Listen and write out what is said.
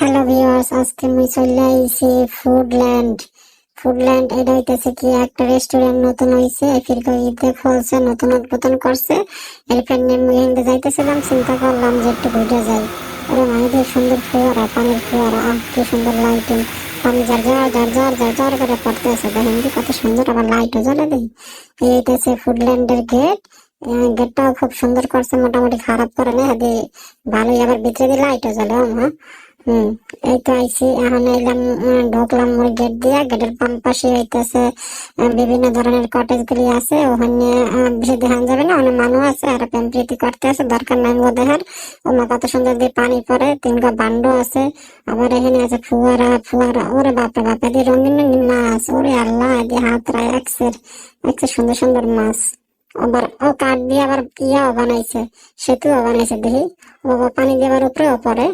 Hello viewers, আজকে আমি চলে আইছি ফুডল্যান্ড। ফুডল্যান্ড এটা হইতেছে কি একটা রেস্টুরেন্ট নতুন হইছে, ফিরকে ঈদে খুলছে, নতুন উদ্বোধন করছে। এরপর নেমে হেঁটে যাইতেছিলাম, চিন্তা করলাম যে একটু ঘুরে যাই। ওরে মাইদের সুন্দর ফোয়ারা, পানির ফোয়ারা, আহ কি সুন্দর লাইটিং, পানি যার যার যার যার যার যার করে পড়তে আছে, দেখেন কি কত সুন্দর, আবার লাইটও জ্বলে দেয়। এই হইতেছে ফুডল্যান্ডের গেট। গেটটাও খুব সুন্দর করছে, মোটামুটি খারাপ করে না, ভালোই, আবার ভিতরে দিয়ে লাইটও জ্বলে। হ্যাঁ, হুম, এই তো আইসি, এখন এলাম, ঢুকলাম ওই গেট দিয়া। গেটের বাম পাশে হইতেছে বিভিন্ন ধরনের কটেজ গুলি আছে, ওখানে বেশি দেখান যাবে না, অনেক মানুষ আছে আর প্রেম প্রীতি করতে আছে, দরকার নাই গো দেখার। ওমা কত সুন্দর দিয়ে পানি পড়ে, তিনটা বান্ডো আছে। আবার এখানে আছে ফুয়ারা ফুয়ারা, ওরে বাপরে বাপ, এদের রঙিন রঙিন মাছ, ওরে আল্লাহ, এদের হাত রায় একসের একসের সুন্দর সুন্দর মাছ। আবার ও কাঠ দিয়ে আবার ইয়াও বানাইছে, সেতুও বানাইছে দেখি। ও পানি দিয়ে আবার উপরেও পড়ে।